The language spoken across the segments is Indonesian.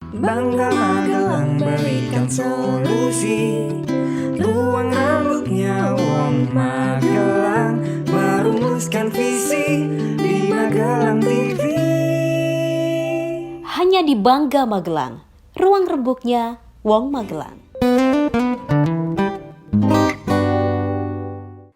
Bangga Magelang berikan solusi. Ruang rambutnya Wong Magelang, merumuskan visi di Magelang TV. Hanya di Bangga Magelang, ruang rembuknya Wong Magelang.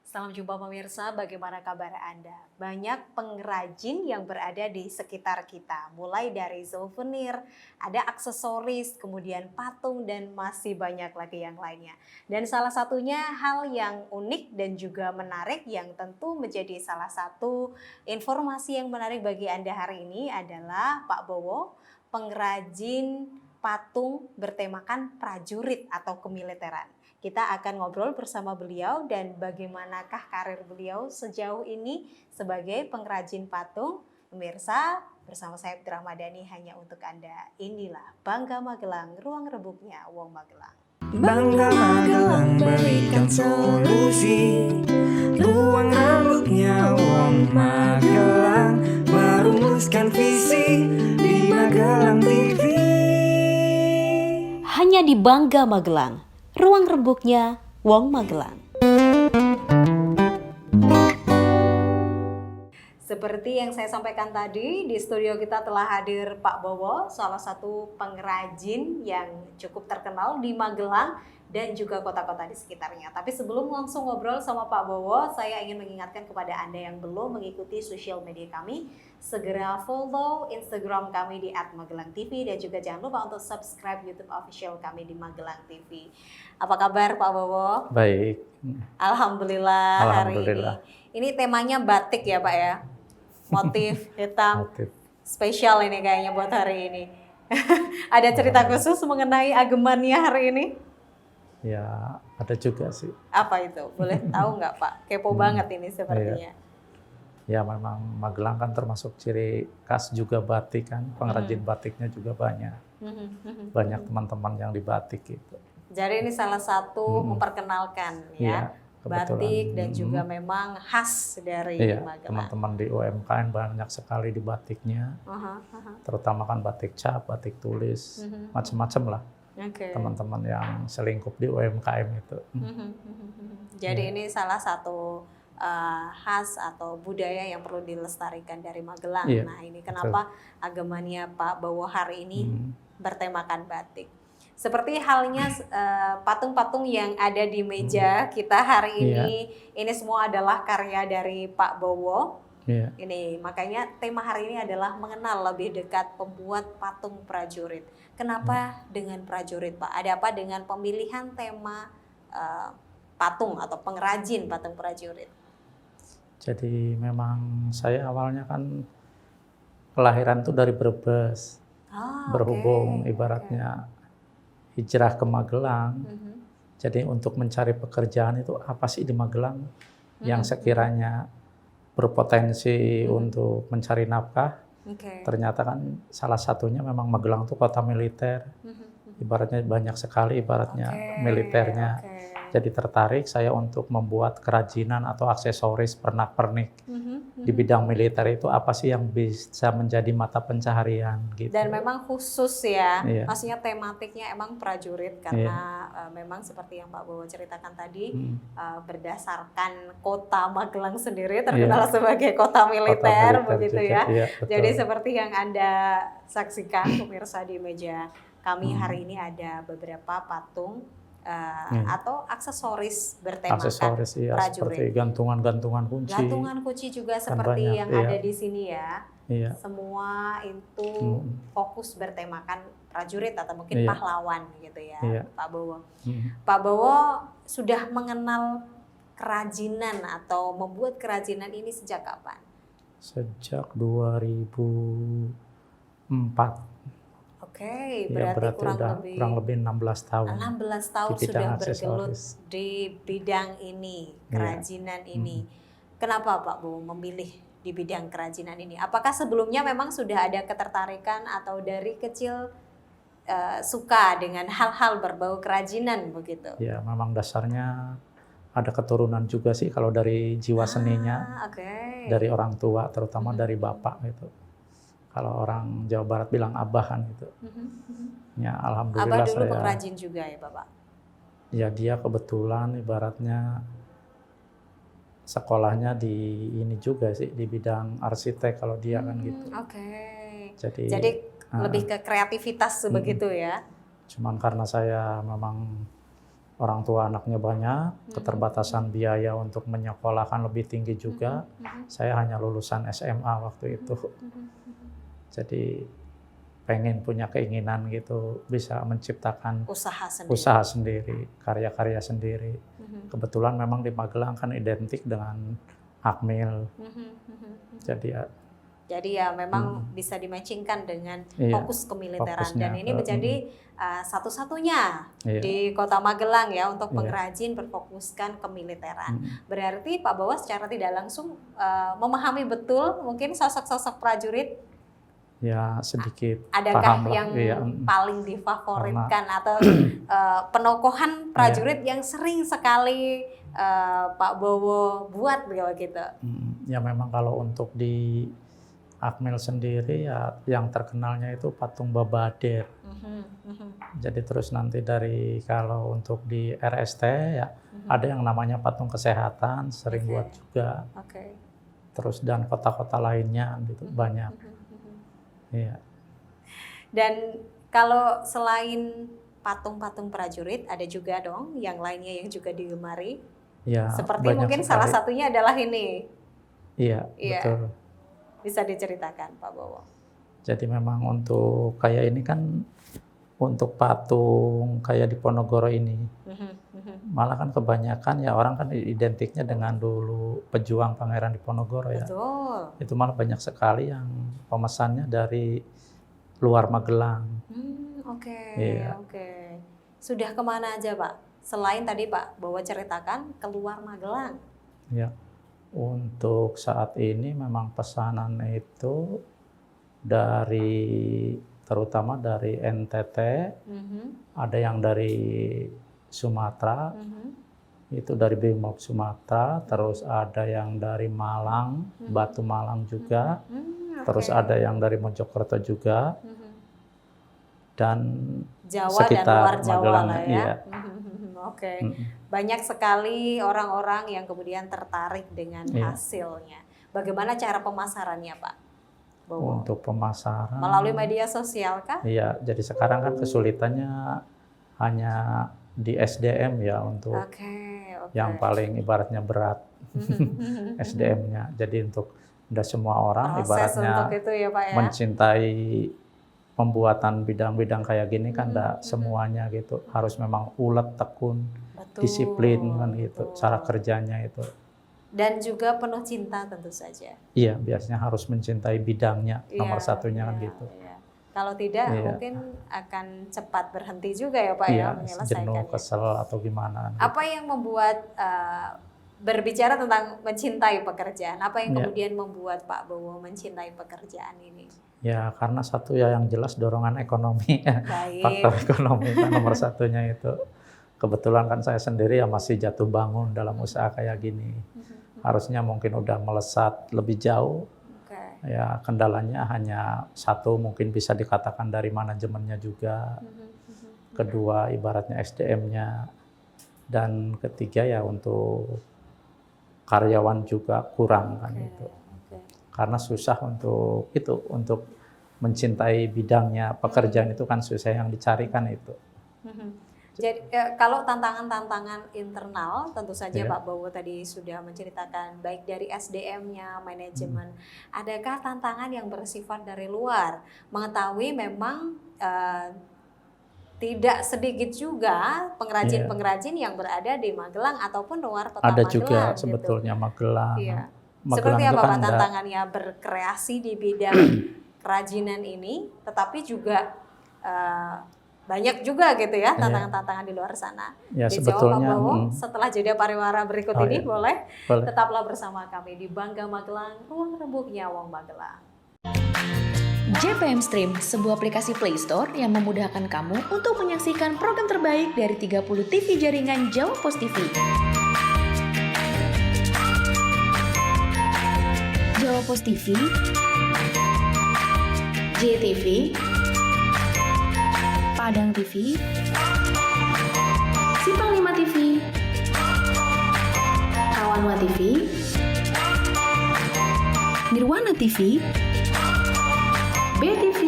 Salam jumpa pemirsa, bagaimana kabar Anda? Banyak pengrajin yang berada di sekitar kita, mulai dari souvenir, ada aksesoris, kemudian patung, dan masih banyak lagi yang lainnya. Dan salah satunya hal yang unik dan juga menarik yang tentu menjadi salah satu informasi yang menarik bagi Anda hari ini adalah Pak Bowo, pengrajin patung bertemakan prajurit atau kemiliteran. Kita akan ngobrol bersama beliau dan bagaimanakah karir beliau sejauh ini sebagai pengrajin patung. Pemirsa, bersama saya Fitri Ramadhani hanya untuk Anda. Inilah Bangga Magelang, ruang rebuknya Wong Magelang. Bangga Magelang berikan solusi. Ruang rambutnya Wong Magelang, merumuskan visi di Magelang TV. Hanya di Bangga Magelang, ruang rembuknya Wong Magelang. Seperti yang saya sampaikan tadi, di studio kita telah hadir Pak Bowo, salah satu pengrajin yang cukup terkenal di Magelang dan juga kota-kota di sekitarnya. Tapi sebelum langsung ngobrol sama Pak Bowo, saya ingin mengingatkan kepada Anda yang belum mengikuti sosial media kami, segera follow Instagram kami di @magelangtv dan juga jangan lupa untuk subscribe YouTube official kami di Magelang TV. Apa kabar Pak Bowo? Baik. Alhamdulillah, Alhamdulillah. hari ini. Ini temanya batik ya Pak ya? Motif hitam. Motif. Spesial ini kayaknya buat hari ini. Ada cerita khusus mengenai agemannya hari ini? Ya, ada juga sih. Apa itu? Boleh tahu nggak Pak? Kepo banget ini sepertinya. Ya, memang Magelang kan termasuk ciri khas juga batik kan. Pengrajin batiknya juga banyak. Banyak teman-teman yang di batik gitu. Jadi ini salah satu memperkenalkan ya, kebetulan. batik dan juga memang khas dari Magelang. Teman-teman di UMKM banyak sekali di batiknya. Terutama kan batik cap, batik tulis, macam-macam lah. Teman-teman yang selingkup di UMKM itu. Jadi ini salah satu khas atau budaya yang perlu dilestarikan dari Magelang. Nah ini kenapa agemannya Pak Bowo hari ini bertemakan batik. Seperti halnya patung-patung yang ada di meja kita hari ini semua adalah karya dari Pak Bowo. Ini makanya tema hari ini adalah mengenal lebih dekat pembuat patung prajurit. Kenapa dengan prajurit Pak? Ada apa dengan pemilihan tema patung atau pengrajin patung prajurit? Jadi memang saya awalnya kan kelahiran tuh dari Brebes. Berhubung ibaratnya hijrah ke Magelang. Jadi untuk mencari pekerjaan itu apa sih di Magelang yang sekiranya berpotensi untuk mencari nafkah. Ternyata kan salah satunya memang Magelang itu kota militer. Ibaratnya banyak sekali militernya. Jadi tertarik saya untuk membuat kerajinan atau aksesoris pernak-pernik di bidang militer itu apa sih yang bisa menjadi mata pencaharian gitu. Dan memang khusus ya, maksudnya tematiknya emang prajurit karena memang seperti yang Pak Bowo ceritakan tadi berdasarkan kota Magelang sendiri terkenal sebagai kota militer begitu juga, ya. Jadi seperti yang Anda saksikan pemirsa di meja kami hari ini ada beberapa patung atau aksesoris bertemakan prajurit. Seperti gantungan-gantungan kunci. Gantungan kunci juga seperti banyak, yang ada di sini ya. Semua itu fokus bertemakan prajurit atau mungkin pahlawan gitu ya, Pak Bowo. Pak Bowo sudah mengenal kerajinan atau membuat kerajinan ini sejak kapan? Sejak 2004. Berarti kurang lebih 16 tahun. 16 tahun sudah bergelut di bidang ini, kerajinan ini. Kenapa Pak Bowo memilih di bidang kerajinan ini? Apakah sebelumnya memang sudah ada ketertarikan atau dari kecil suka dengan hal-hal berbau kerajinan begitu? Ya, memang dasarnya ada keturunan juga sih kalau dari jiwa seninya, dari orang tua, terutama dari bapak gitu. Kalau orang Jawa Barat bilang abahan gitu. Ya Abah alhamdulillah dulu saya. pengrajin juga ya Bapak? Ya dia kebetulan ibaratnya sekolahnya di ini juga sih di bidang arsitek kalau dia kan gitu. Oke. Jadi lebih ke kreativitas begitu ya? cuman karena saya memang orang tua anaknya banyak, keterbatasan biaya untuk menyekolahkan lebih tinggi juga. Saya hanya lulusan SMA waktu itu. Jadi pengen punya keinginan gitu bisa menciptakan usaha sendiri, karya-karya sendiri. Kebetulan memang di Magelang kan identik dengan Akmil. Jadi ya memang bisa dimatchingkan dengan Iya, fokus kemiliteran fokusnya dan ini ke- menjadi satu-satunya Iya. di Kota Magelang ya untuk Iya. pengrajin berfokuskan kemiliteran. Berarti Pak Bawa secara tidak langsung memahami betul mungkin sosok-sosok prajurit. Ya sedikit Adakah paham lah. yang Iya. paling difavoritkan atau penokohan prajurit yang sering sekali Pak Bowo buat gitu? Ya memang kalau untuk di Akmil sendiri ya yang terkenalnya itu patung Babader. Jadi terus nanti dari kalau untuk di RST ya ada yang namanya patung kesehatan sering buat juga. Terus dan kota-kota lainnya gitu banyak. Iya. Dan kalau selain patung-patung prajurit ada juga dong yang lainnya yang juga digemari. Ya, Seperti banyak mungkin sekali. salah satunya adalah ini. Iya, Iya. betul. Bisa diceritakan Pak Bowo. Jadi memang untuk kayak ini kan untuk patung kayak di Ponorogo ini malah kan kebanyakan ya orang kan identiknya dengan dulu pejuang Pangeran Diponegoro ya. Betul. Itu malah banyak sekali yang pemesannya dari luar Magelang. Oke. Iya. Sudah kemana aja Pak? Selain tadi Pak Bowo ceritakan keluar Magelang. Ya. Untuk saat ini memang pesanan itu dari terutama dari NTT, ada yang dari Sumatera, itu dari Brimob Sumatera, terus ada yang dari Malang, Batu Malang juga, terus ada yang dari Mojokerto juga, dan Jawa sekitar dan luar Jawa Magelang, lah ya. iya. Banyak sekali orang-orang yang kemudian tertarik dengan hasilnya. Bagaimana cara pemasarannya Pak Bowo? Untuk pemasaran Melalui media sosial kah? Iya, jadi sekarang kan kesulitannya hanya di SDM ya untuk yang paling ibaratnya berat SDM-nya. Jadi untuk tidak semua orang ibaratnya untuk itu ya Pak ya. mencintai pembuatan bidang-bidang kayak gini kan tidak semuanya gitu. Harus memang ulet, tekun, disiplin kan gitu. Cara kerjanya itu. Dan juga penuh cinta tentu saja. Iya, biasanya harus mencintai bidangnya nomor satunya kan gitu. Kalau tidak mungkin akan cepat berhenti juga ya Pak ya menyelesaikannya. Jenuh, kesel atau gimana. Apa yang membuat berbicara tentang mencintai pekerjaan, apa yang kemudian membuat Pak Bowo mencintai pekerjaan ini? Ya karena satu ya yang jelas dorongan ekonomi, faktor ekonomi kan nomor satunya itu. Kebetulan kan saya sendiri ya masih jatuh bangun dalam usaha kayak gini. Harusnya mungkin udah melesat lebih jauh. Ya kendalanya hanya satu mungkin bisa dikatakan dari manajemennya juga. Kedua ibaratnya SDM-nya. Dan ketiga ya untuk karyawan juga kurang kan itu. Karena susah untuk itu, untuk mencintai bidangnya, pekerjaan itu kan susah yang dicarikan itu. Jadi kalau tantangan-tantangan internal tentu saja Pak Bowo tadi sudah menceritakan baik dari SDM-nya, manajemen. Adakah tantangan yang bersifat dari luar? Mengetahui memang tidak sedikit juga pengrajin-pengrajin yang berada di Magelang ataupun luar kota ada Magelang. juga sebetulnya Magelang. Magelang Seperti apa itu Pak kan tantangannya berkreasi di bidang kerajinan ini, tetapi juga banyak juga gitu ya tantangan-tantangan di luar sana. Ya Dijawab sebetulnya Pak Bowo setelah jeda pariwara berikut ini boleh? Boleh. Tetaplah bersama kami di Bangga Magelang, ruang rembuhnya Wong Magelang. JPM Stream, sebuah aplikasi Play Store yang memudahkan kamu untuk menyaksikan program terbaik dari 30 TV jaringan Jawa Pos TV. Jawa Pos TV JTV, Padang TV, Simpang 5 TV, Kawanwa TV, Nirwana TV, BTV,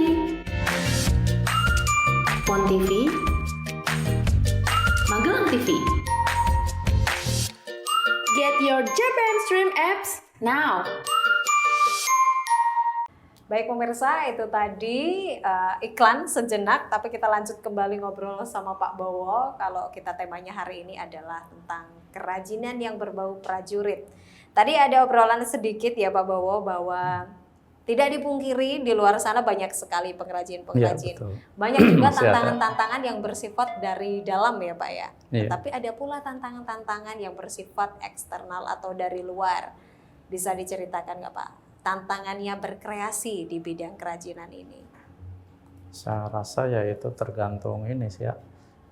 Pon TV, Magelang TV. Get your JPM Stream apps now. Baik pemirsa, itu tadi iklan sejenak, tapi kita lanjut kembali ngobrol sama Pak Bowo. Kalau kita temanya hari ini adalah tentang kerajinan yang berbau prajurit. Tadi ada obrolan sedikit ya Pak Bowo bahwa tidak dipungkiri di luar sana banyak sekali pengrajin-pengrajin. Ya, banyak juga tantangan-tantangan yang bersifat dari dalam ya Pak ya. Ya. Tapi ada pula tantangan-tantangan yang bersifat eksternal atau dari luar. Bisa diceritakan nggak Pak? Tantangannya berkreasi di bidang kerajinan ini. Saya rasa ya itu tergantung ini sih ya.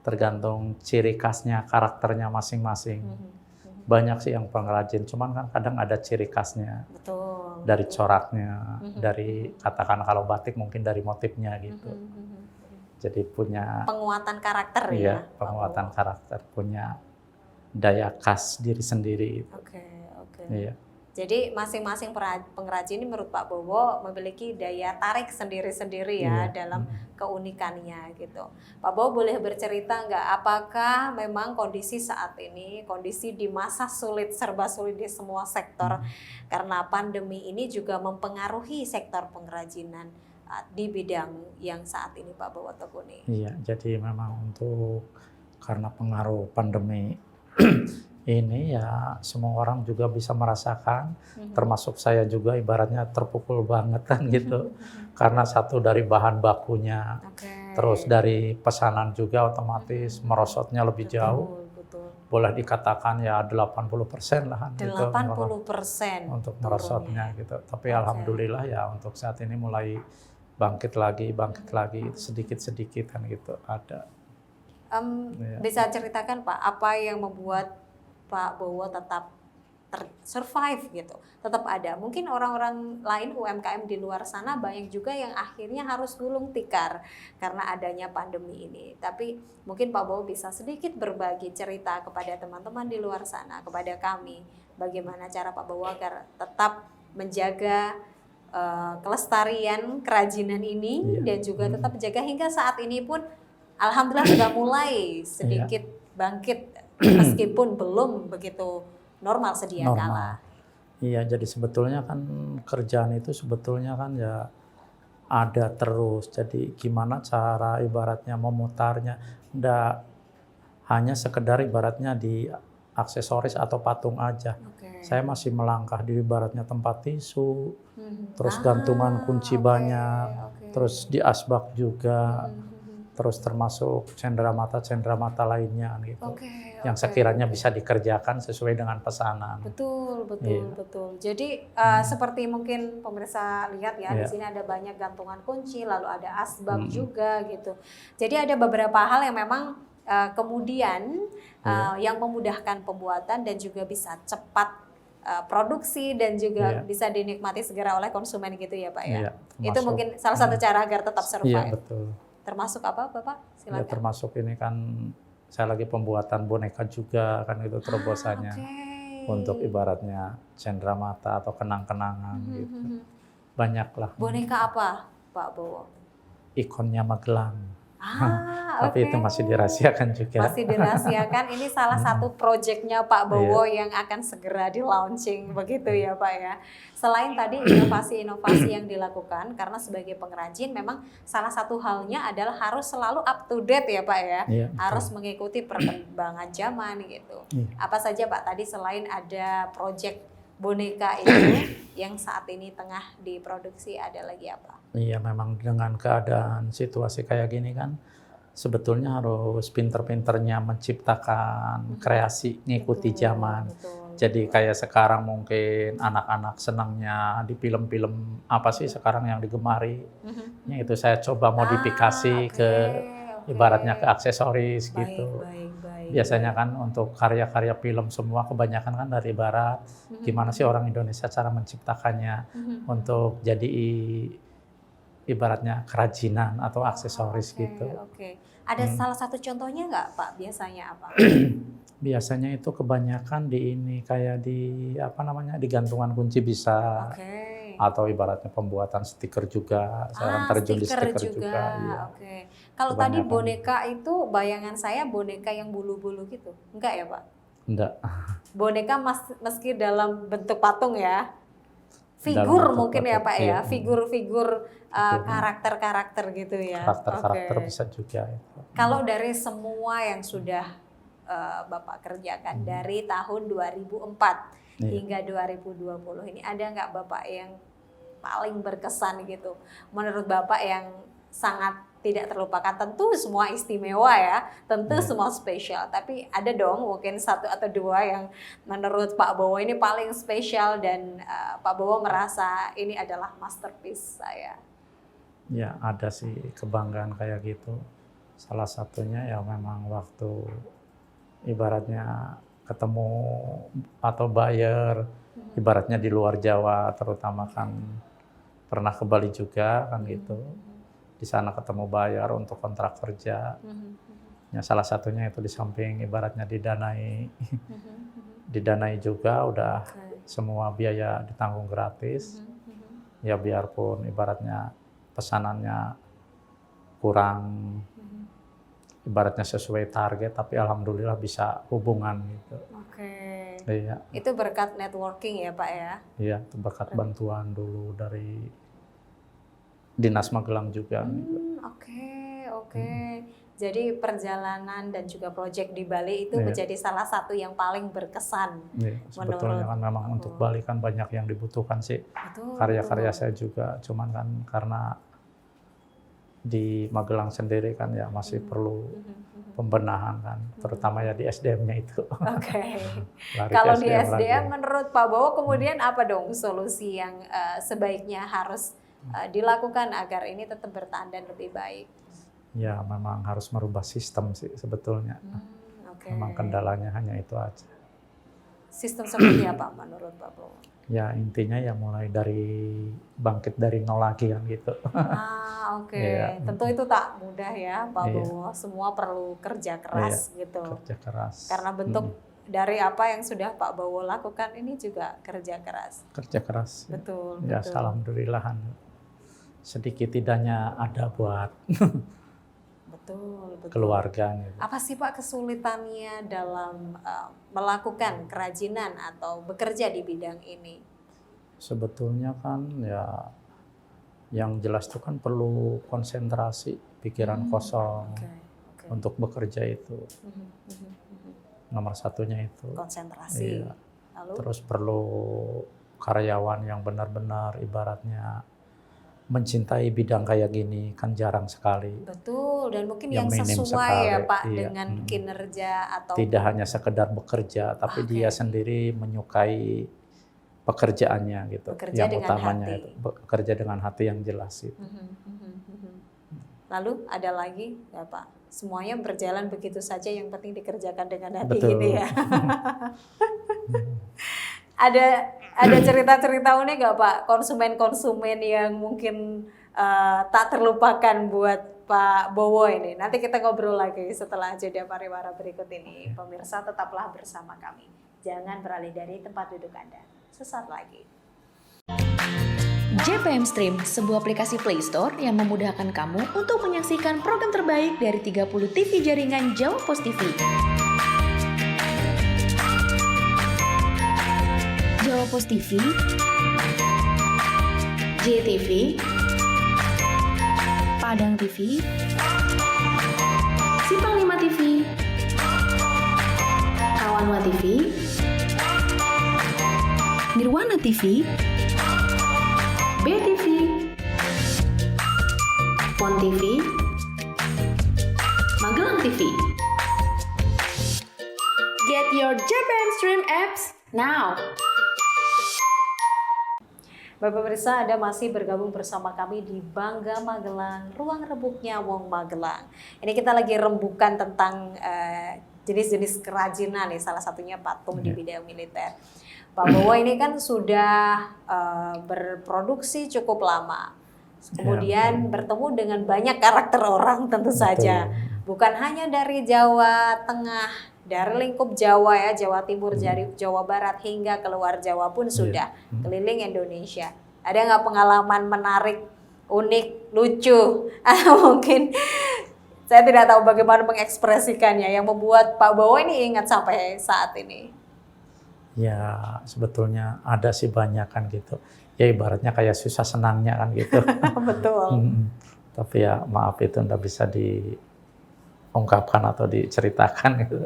Tergantung ciri khasnya, karakternya masing-masing. Banyak sih yang pengrajin, cuman kan kadang ada ciri khasnya. Betul. Dari coraknya, dari katakan kalau batik mungkin dari motifnya gitu. Jadi punya penguatan karakter iya, ya. penguatan karakter, punya daya khas diri sendiri. Oke. Iya. Jadi masing-masing pengrajin ini menurut Pak Bowo memiliki daya tarik sendiri-sendiri ya dalam keunikannya gitu. Pak Bowo boleh bercerita nggak apakah memang kondisi saat ini, kondisi di masa sulit, serba sulit di semua sektor karena pandemi ini juga mempengaruhi sektor pengrajinan di bidang yang saat ini Pak Bowo tekuni? Iya, jadi memang karena pengaruh pandemi ini ya semua orang juga bisa merasakan, termasuk saya juga ibaratnya terpukul banget kan gitu. Karena satu dari bahan bakunya, terus dari pesanan juga otomatis merosotnya lebih jauh. Betul. Boleh dikatakan ya 80% lah kan 80% untuk merosotnya gitu. Tapi alhamdulillah ya untuk saat ini mulai bangkit lagi sedikit-sedikit kan gitu ada. Bisa ceritakan Pak apa yang membuat Pak Bowo tetap survive gitu, tetap ada. Mungkin orang-orang lain UMKM di luar sana banyak juga yang akhirnya harus gulung tikar karena adanya pandemi ini. Tapi mungkin Pak Bowo bisa sedikit berbagi cerita kepada teman-teman di luar sana, kepada kami, bagaimana cara Pak Bowo agar tetap menjaga kelestarian kerajinan ini dan juga tetap menjaga hingga saat ini pun alhamdulillah sudah mulai sedikit bangkit meskipun belum begitu normal sedia kala. Iya, jadi sebetulnya kan kerjaan itu sebetulnya kan ya ada terus. Jadi gimana cara ibaratnya memutarnya, ndak hanya sekedar ibaratnya di aksesoris atau patung aja. Saya masih melangkah di ibaratnya tempat tisu, terus gantungan kunci banyak, terus di asbak juga. Terus termasuk cendera mata lainnya gitu. Yang sekiranya bisa dikerjakan sesuai dengan pesanan. Betul. Jadi seperti mungkin pemirsa lihat ya, di sini ada banyak gantungan kunci, lalu ada asbak juga gitu. Jadi ada beberapa hal yang memang kemudian yang memudahkan pembuatan dan juga bisa cepat produksi dan juga bisa dinikmati segera oleh konsumen gitu ya Pak ya. Itu mungkin salah satu cara agar tetap survive. Iya, betul. Termasuk apa Bapak? Silakan. Ya, termasuk ini kan saya lagi pembuatan boneka juga kan itu terobosannya untuk ibaratnya cendera-mata atau kenang-kenangan gitu. Banyak lah. Boneka apa Pak Bowo? Ikonnya Magelang. Tapi itu masih dirahasiakan juga. Masih dirahasiakan. Ini salah satu proyeknya Pak Bowo yang akan segera di launching begitu ya Pak ya. Selain tadi inovasi-inovasi yang dilakukan, karena sebagai pengrajin memang salah satu halnya adalah harus selalu up to date ya Pak ya. Harus mengikuti perkembangan zaman gitu. Apa saja Pak tadi selain ada proyek boneka itu yang saat ini tengah diproduksi, ada lagi apa? Iya, memang dengan keadaan situasi kayak gini kan sebetulnya harus pinter-pinternya menciptakan kreasi ngikuti zaman. Jadi kayak sekarang mungkin anak-anak senangnya di film-film apa sih sekarang yang digemari. Itu saya coba modifikasi ke ibaratnya ke aksesoris gitu. Biasanya kan untuk karya-karya film semua kebanyakan kan dari barat. Gimana sih orang Indonesia cara menciptakannya untuk jadi ibaratnya kerajinan atau aksesoris gitu. Oke. Ada salah satu contohnya nggak Pak? Biasanya apa? Biasanya itu kebanyakan di ini kayak di apa namanya di gantungan kunci bisa, Oke. atau ibaratnya pembuatan stiker juga. Saya terjun di stiker juga. Iya. Oke. Kalau tadi Kebanyakan. boneka itu bayangan saya boneka yang bulu-bulu gitu. Enggak ya Pak? Enggak. Boneka meski dalam bentuk patung ya. Dalam Figur bentuk mungkin ya patung, Pak iya. ya. Figur-figur karakter-karakter gitu ya. Karakter-karakter Oke. bisa juga itu. Kalau dari semua yang sudah Bapak kerjakan dari tahun 2004 Iya. hingga 2020 ini, ada nggak Bapak yang paling berkesan gitu? Menurut Bapak yang sangat tidak terlupakan, tentu semua istimewa ya, tentu Iya. semua spesial. Tapi ada dong mungkin satu atau dua yang menurut Pak Bowo ini paling spesial dan Pak Bowo merasa ini adalah masterpiece saya. Ya ada sih kebanggaan kayak gitu. Salah satunya ya memang waktu ibaratnya ketemu atau buyer, ibaratnya di luar Jawa terutama kan pernah ke Bali juga kan gitu. Di sana ketemu buyer untuk kontrak kerja. Ya salah satunya itu di samping ibaratnya didanai juga udah semua biaya ditanggung gratis. Ya biarpun ibaratnya pesanannya kurang ibaratnya sesuai target, tapi alhamdulillah bisa hubungan gitu. Oke. Iya, Itu berkat networking ya Pak ya? iya itu berkat bantuan dulu dari Dinas Magelang juga. Gitu. Oke. Jadi perjalanan dan juga proyek di Bali itu Iya. menjadi salah satu yang paling berkesan. Iya, sebetulnya kan memang untuk Bali kan banyak yang dibutuhkan sih. Betul. Karya-karya saya juga, cuman kan karena di Magelang sendiri kan ya masih perlu pembenahan kan, terutama ya di SDM-nya itu. Oke. Lari ke Kalau di SDM lagi. SDM menurut Pak Bowo kemudian apa dong solusi yang sebaiknya harus dilakukan agar ini tetap bertahan dan lebih baik? Ya memang harus merubah sistem sih sebetulnya. Oke. Memang kendalanya hanya itu aja. Sistem seperti apa menurut Pak Bowo? Ya intinya ya mulai dari bangkit dari nol lagi kan gitu. Oke. Iya. Tentu itu tak mudah ya Pak Iya. Bowo. Semua perlu kerja keras gitu. Kerja keras. Karena bentuk dari apa yang sudah Pak Bowo lakukan ini juga kerja keras. Kerja keras. Betul. Ya betul. alhamdulillah sedikit tidaknya ada buat Betul. keluarga gitu. Apa sih Pak kesulitannya dalam melakukan kerajinan atau bekerja di bidang ini? Sebetulnya kan ya yang jelas itu kan perlu konsentrasi, pikiran kosong Oke. untuk bekerja itu. Nomor satunya itu. Konsentrasi. Iya. Lalu? Terus perlu karyawan yang benar-benar ibaratnya mencintai bidang kayak gini kan jarang sekali. Betul, dan mungkin yang Yang minim sesuai ya sekali, Pak iya. dengan kinerja atau Tidak hanya sekedar bekerja, tapi dia sendiri menyukai pekerjaannya gitu. Bekerja yang dengan utamanya hati. itu bekerja dengan hati yang jelas itu. Lalu ada lagi ya Pak? Semuanya berjalan begitu saja, yang penting dikerjakan dengan hati Betul. gitu ya. Ada cerita-cerita unik nggak Pak, konsumen-konsumen yang mungkin tak terlupakan buat Pak Bowo ini? Nanti kita ngobrol lagi setelah jeda pariwara berikut ini. Pemirsa tetaplah bersama kami. Jangan beralih dari tempat duduk Anda. Sesaat lagi. JPM Stream, sebuah aplikasi Play Store yang memudahkan kamu untuk menyaksikan program terbaik dari 30 TV jaringan Jawa Pos TV. Jawa Pos TV, JTV, Padang TV, Simpang 5 TV, Kawanwa TV, Nirwana TV, BTV, Pon TV, Magelang TV. Get your JPM Stream apps now. Bapak pemirsa, Anda masih bergabung bersama kami di Bangga Magelang, ruang rembuknya Wong Magelang. Ini kita lagi rembukan tentang jenis-jenis kerajinan nih, salah satunya patung di bidang militer. Pak Bowo ini kan sudah berproduksi cukup lama. kemudian bertemu dengan banyak karakter orang tentu saja. Bukan hanya dari Jawa Tengah, dari lingkup Jawa ya, Jawa Timur, Jawa Barat hingga keluar Jawa pun sudah keliling Indonesia. Ada nggak pengalaman menarik, unik, lucu? Mungkin saya tidak tahu bagaimana mengekspresikannya yang membuat Pak Bowo ini ingat sampai saat ini. Ya sebetulnya ada sih banyak kan gitu. Ya ibaratnya kayak susah senangnya kan gitu. Betul. Tapi ya maaf itu nggak bisa diungkapkan atau diceritakan gitu.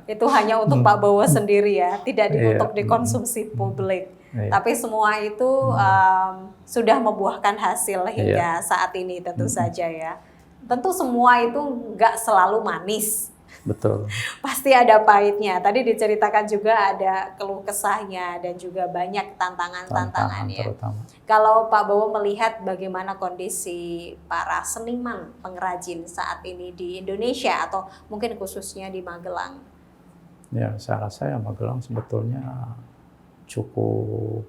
Itu hanya untuk Pak Bowo sendiri ya, tidak untuk dikonsumsi publik. Tapi semua itu sudah membuahkan hasil hingga saat ini tentu saja ya. Tentu semua itu nggak selalu manis. Betul. Pasti ada pahitnya. Tadi diceritakan juga ada keluh kesahnya dan juga banyak tantangannya. Kalau Pak Bowo melihat bagaimana kondisi para seniman pengrajin saat ini di Indonesia atau mungkin khususnya di Magelang. Ya saya rasa ya Magelang sebetulnya cukup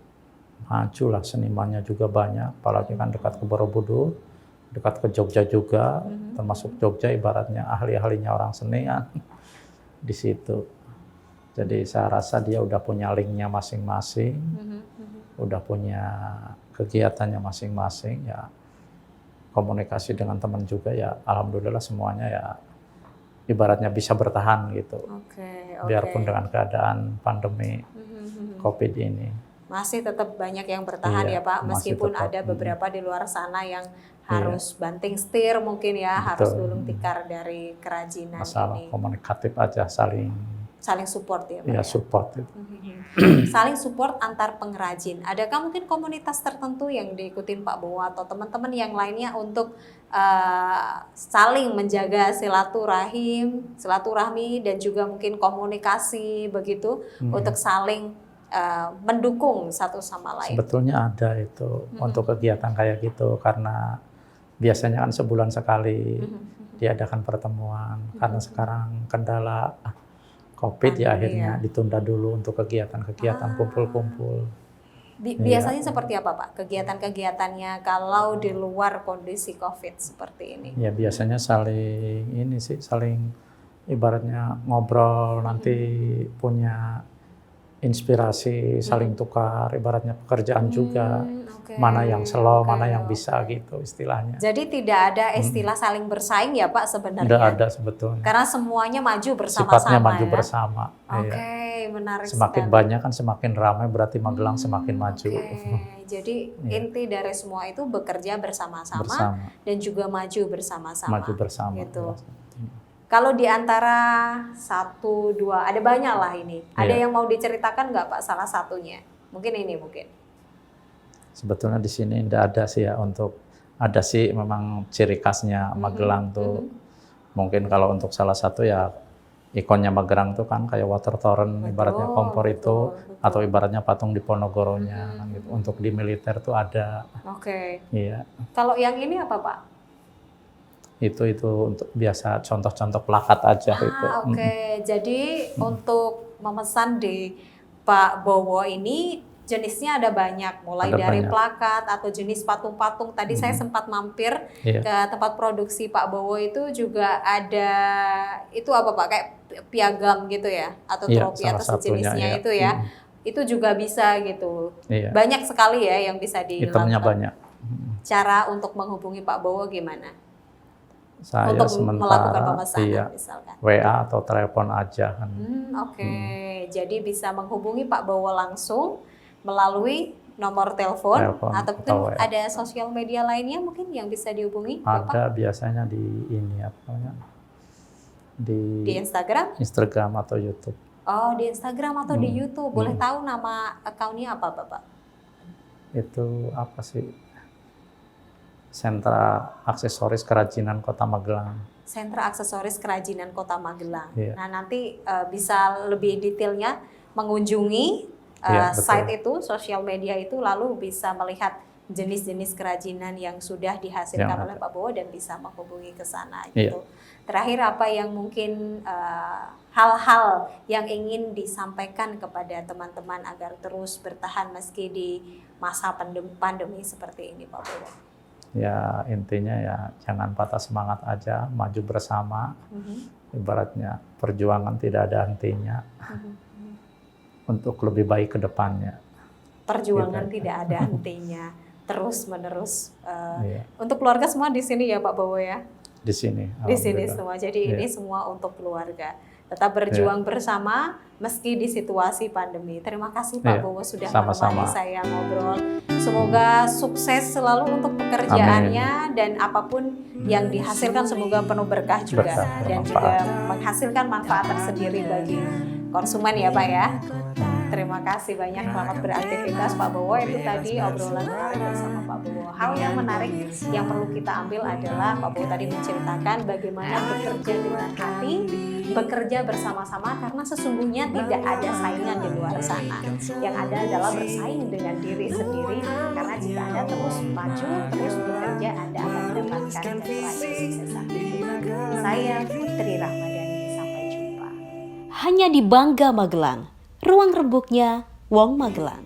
maju lah, senimannya juga banyak, apalagi kan dekat ke Borobudur, dekat ke Jogja juga, termasuk Jogja ibaratnya ahli-ahlinya orang seni kan di situ. Jadi saya rasa dia udah punya linknya masing-masing, udah punya kegiatannya masing-masing, ya komunikasi dengan teman juga ya alhamdulillah semuanya ya ibaratnya bisa bertahan gitu. Biarpun dengan keadaan pandemi COVID ini. Masih tetap banyak yang bertahan ya Pak, meskipun tetap, ada beberapa di luar sana yang harus banting setir mungkin ya, harus gulung tikar dari kerajinan masalah ini. Komunikatif aja, saling support ya Pak. Ya, support itu. Saling support antar pengrajin. Adakah mungkin komunitas tertentu yang diikutin Pak Bowo atau teman-teman yang lainnya untuk saling menjaga silaturahmi dan juga mungkin komunikasi begitu untuk saling mendukung satu sama lain? Sebetulnya ada itu untuk kegiatan kayak gitu, karena biasanya kan sebulan sekali diadakan pertemuan. Karena sekarang kendala COVID ya akhirnya ditunda dulu untuk kegiatan-kegiatan kumpul-kumpul. Biasanya seperti apa Pak kegiatan-kegiatannya kalau di luar kondisi COVID seperti ini? Ya biasanya saling ibaratnya ngobrol, nanti punya inspirasi, saling tukar, ibaratnya pekerjaan juga, mana yang slow, mana yang bisa gitu istilahnya. Jadi tidak ada istilah saling bersaing ya Pak sebenarnya? Tidak ada sebetulnya. Karena semuanya maju bersama-sama. Sifatnya maju bersama. Menarik semakin sekali. Banyak kan semakin ramai, berarti Magelang semakin maju. Jadi inti dari semua itu bekerja bersama-sama dan juga maju bersama-sama. Maju bersama. Gitu. Kalau di antara 1, 2, ada banyak lah ini. Ada yang mau diceritakan nggak Pak salah satunya? Mungkin ini mungkin. Sebetulnya di sini tidak ada sih ya, ada sih memang ciri khasnya Magelang tuh. Mungkin kalau untuk salah satu ya ikonnya Magelang tuh kan kayak water torrent, ibaratnya kompor itu, atau ibaratnya patung di Ponorogo-nya kan gitu. Untuk di militer tuh ada. Iya. Kalau yang ini apa Pak? Itu untuk biasa contoh-contoh plakat aja itu. Jadi untuk memesan di Pak Bowo ini jenisnya ada banyak, mulai dari plakat atau jenis patung-patung. Tadi saya sempat mampir ke tempat produksi Pak Bowo, itu juga ada, itu apa Pak, kayak piagam gitu ya, atau trofi atau sejenisnya itu ya. Itu juga bisa gitu. Banyak sekali ya yang bisa dilakukan. Itemnya banyak. Cara untuk menghubungi Pak Bowo gimana? Saya untuk sementara melakukan pemesanan misalkan. WA atau telepon aja kan. Jadi bisa menghubungi Pak Bowo langsung melalui nomor telepon atau mungkin ada sosial media lainnya mungkin yang bisa dihubungi Bapak? Ada biasanya di ini apa namanya? Di Instagram atau YouTube. Oh, di Instagram atau di YouTube. Boleh tahu nama akunnya apa Bapak? Itu apa sih? Sentra Aksesoris Kerajinan Kota Magelang. Sentra Aksesoris Kerajinan Kota Magelang. Nah, nanti bisa lebih detailnya mengunjungi site itu, sosial media itu, lalu bisa melihat jenis-jenis kerajinan yang sudah dihasilkan oleh Pak Bowo dan bisa menghubungi ke sana gitu. Terakhir, apa yang mungkin hal-hal yang ingin disampaikan kepada teman-teman agar terus bertahan meski di masa pandemi seperti ini Pak Bowo? Ya intinya ya jangan patah semangat aja, maju bersama. Ibaratnya perjuangan tidak ada hentinya untuk lebih baik ke depannya. Perjuangan Gitu. tidak ada hentinya, terus menerus. Iya. Untuk keluarga semua di sini ya Pak Bowo ya? Di sini. Di sini alhamdulillah. semua. Jadi Iya. ini semua untuk keluarga. Tetap berjuang bersama meski di situasi pandemi. Terima kasih Pak Iya, Bowo sudah sama-sama. menemani saya ngobrol. Semoga sukses selalu untuk pekerjaannya dan apapun yang dihasilkan semoga penuh berkah juga Berkah, dan bermanfaat. juga menghasilkan manfaat tersendiri bagi konsumen ya Pak ya. Terima kasih banyak, selamat beraktivitas Pak Bowo. Itu tadi obrolan menarik bersama Pak Bowo. Hal yang menarik yang perlu kita ambil adalah Pak Bowo tadi menceritakan bagaimana bekerja dengan hati, bekerja bersama-sama karena sesungguhnya tidak ada saingan di luar sana. Yang ada adalah bersaing dengan diri sendiri karena jika Anda terus maju, terus bekerja, Anda akan mendapatkan dan meraih kesuksesan. Saya Putri Ramadhani, sampai jumpa. Hanya di Bangga Magelang, ruang rembuknya Wong Magelang.